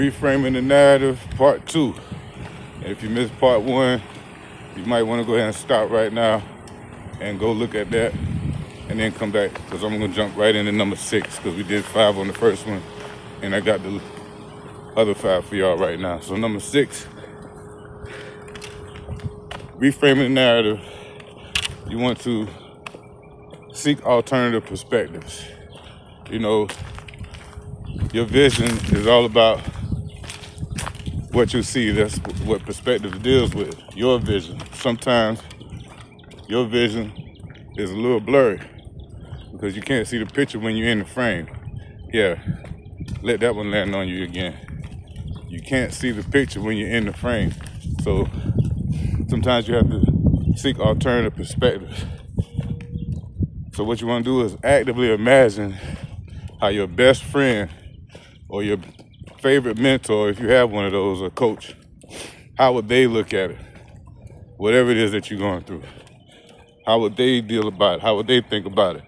Reframing the narrative, part 2. And if you missed part 1, you might want to go ahead and stop right now and go look at that and then come back, because I'm going to jump right into number 6, because we did 5 on the first one and I got the other 5 for y'all right now. So number 6, reframing the narrative. You want to seek alternative perspectives. You know, your vision is all about what you see. That's what perspective deals with. Your vision. Sometimes your vision is a little blurry because you can't see the picture when you're in the frame. Yeah, let that one land on you again. You can't see the picture when you're in the frame. So sometimes you have to seek alternative perspectives. So what you want to do is actively imagine how your best friend or your favorite mentor, if you have one of those, or coach, how would they look at it? Whatever it is that you're going through. How would they deal about it? How would they think about it?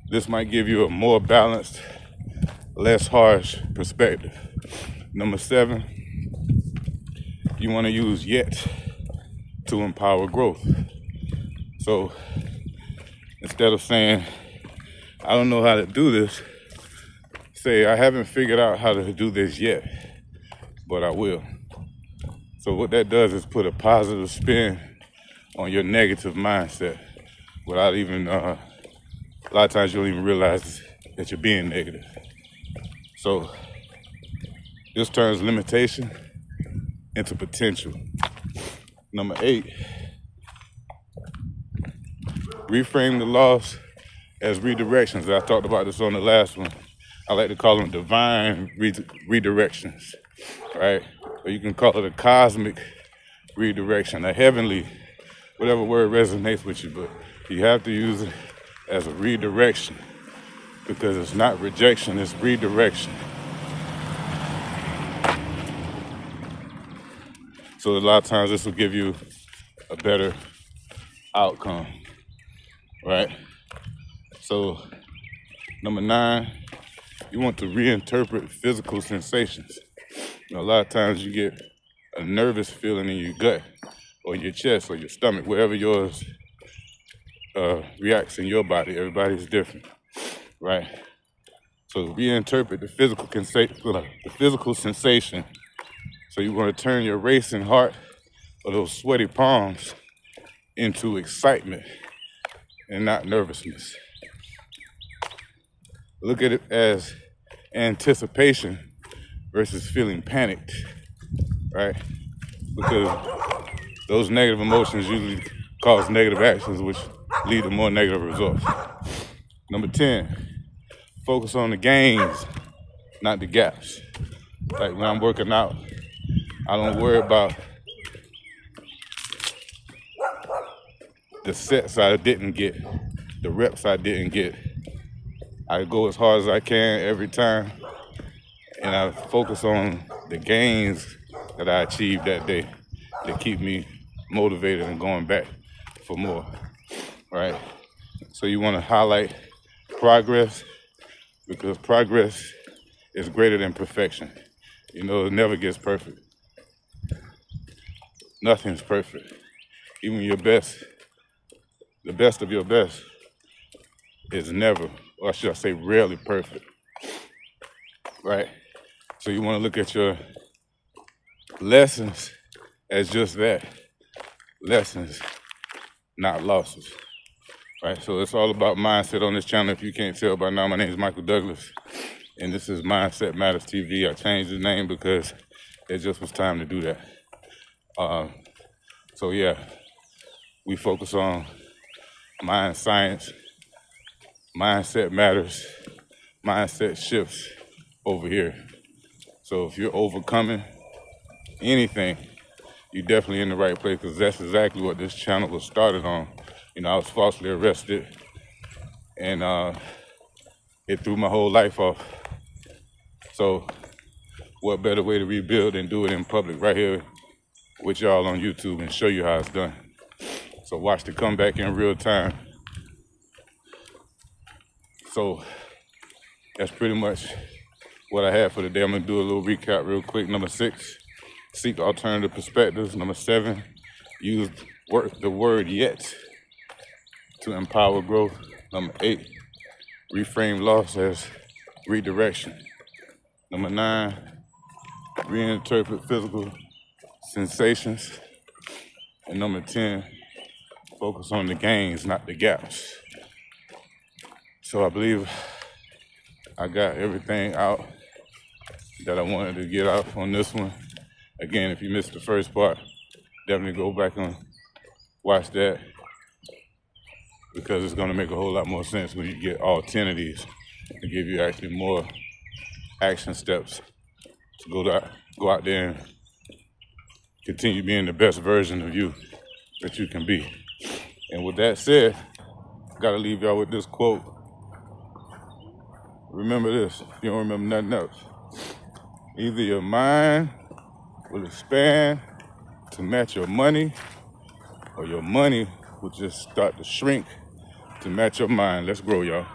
This might give you a more balanced, less harsh perspective. Number 7, you want to use yet to empower growth. So instead of saying, I don't know how to do this, say, I haven't figured out how to do this yet, but I will. So what that does is put a positive spin on your negative mindset without even, a lot of times you don't even realize that you're being negative. So this turns limitation into potential. Number 8, reframe the loss as redirections. I talked about this on the last one. I like to call them divine redirections, right? Or you can call it a cosmic redirection, a heavenly, whatever word resonates with you, but you have to use it as a redirection because it's not rejection, it's redirection. So a lot of times this will give you a better outcome, right? So number 9, you want to reinterpret physical sensations. You know, a lot of times you get a nervous feeling in your gut or your chest or your stomach, wherever yours reacts in your body. Everybody's different, right? So reinterpret the physical sensation. So you want to turn your racing heart or those sweaty palms into excitement and not nervousness. Look at it as anticipation versus feeling panicked, right? Because those negative emotions usually cause negative actions, which lead to more negative results. Number 10, focus on the gains, not the gaps. Like when I'm working out, I don't worry about the sets I didn't get, the reps I didn't get. I go as hard as I can every time, and I focus on the gains that I achieved that day that keep me motivated and going back for more, right? So you want to highlight progress because progress is greater than perfection. You know, it never gets perfect. Nothing's perfect. Even your best, the best of your best is never, or should I say rarely perfect, right? So you want to look at your lessons as just that, lessons, not losses, right? So it's all about mindset on this channel. If you can't tell by now, my name is Michael Douglas, and this is Mindset Matters TV. I changed the name because it just was time to do that. So yeah, we focus on mind science, mindset matters, mindset shifts over here. So if you're overcoming anything, you're definitely in the right place, because that's exactly what this channel was started on. You know, I was falsely arrested, and it threw my whole life off. So what better way to rebuild than do it in public right here with y'all on YouTube and show you how it's done. So watch the comeback in real time. So that's pretty much what I had for today. I'm gonna do a little recap real quick. Number 6, seek alternative perspectives. Number 7, use the word yet to empower growth. Number 8, reframe loss as redirection. Number 9, reinterpret physical sensations. And number 10, focus on the gains, not the gaps. So I believe I got everything out that I wanted to get out on this one. Again, if you missed the first part, definitely go back and watch that, because it's gonna make a whole lot more sense when you get all 10 of these and give you actually more action steps to go out there and continue being the best version of you that you can be. And with that said, gotta leave y'all with this quote. Remember this, if you don't remember nothing else. Either your mind will expand to match your money, or your money will just start to shrink to match your mind. Let's grow, y'all.